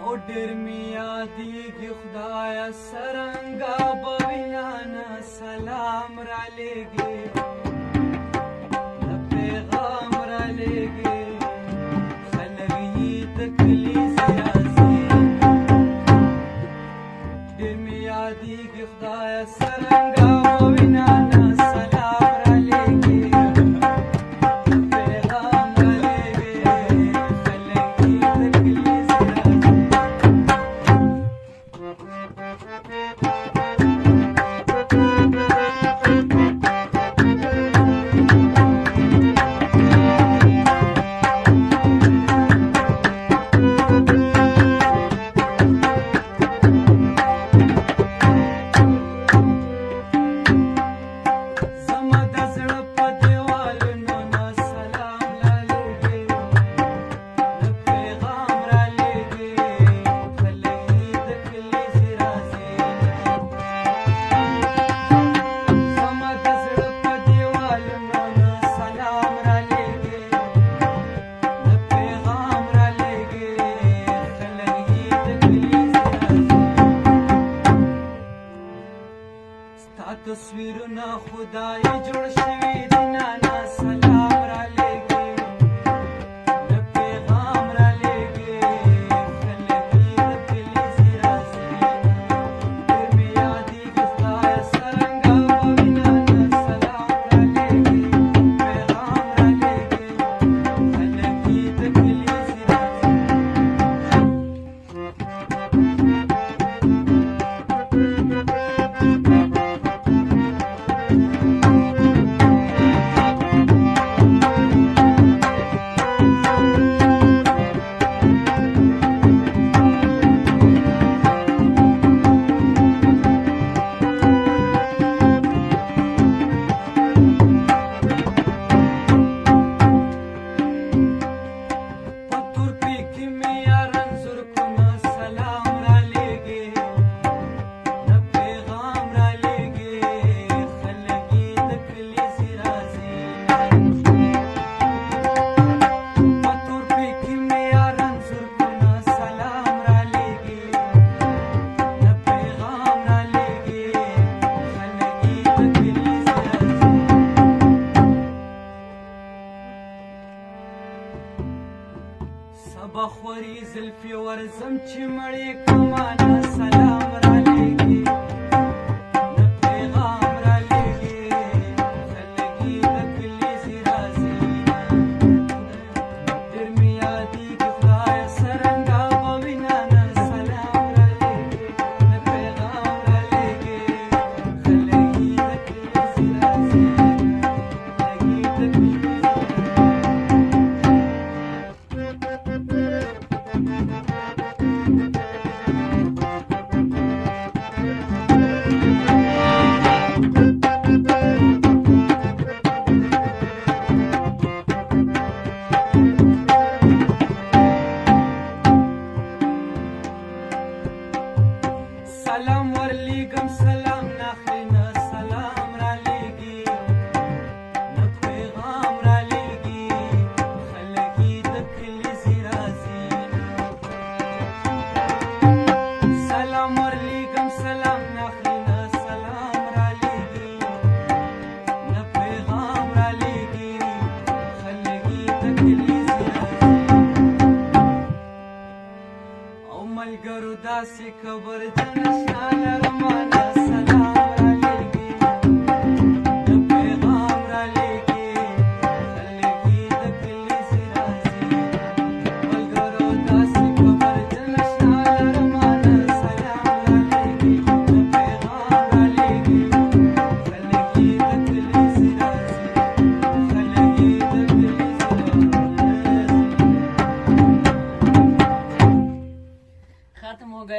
او ډېر مې یادېږي خدایه څرنګه به وینا نه سلام رالېږې د پیغام رالېږې خلک یې د کلیزې راځي ډېر مې یادېږي خدایه څرنګه به وینا نه سلام رالېږې تصویرونه خدای جوړ شوي دي نانا سلام رالېږې د پیغام رالېږې خلک یې د کلیزې راځي ډېر مې یادېږي خدایه څرنګه به وینا نه سلام رالېږې پیغام رالېږې خلک یې د کلیزې راځي سبا خوري زلفي ورزم چې مړې کمانه سلام رالېږې د پیغام رالېږې خلک یې د کلیزې راځي ډېر مې یادېږي خدایه څرنګه به وینا نه سلام رالېږې د پیغام رالېږې خلک یې د کلیزې راځي خلک یې د کلیزې سلام ورلیږم سلام ناخلي نه سلام رالېږي نه پیغام رالېږي خلک یې د کلیزې راځي سلام ورلیږم سلام ناخلي نه سلام رالېږي نه پیغام رالېږي خلک یې د کلیزې راځي او ملګرو داسې خبر د نشته لرمه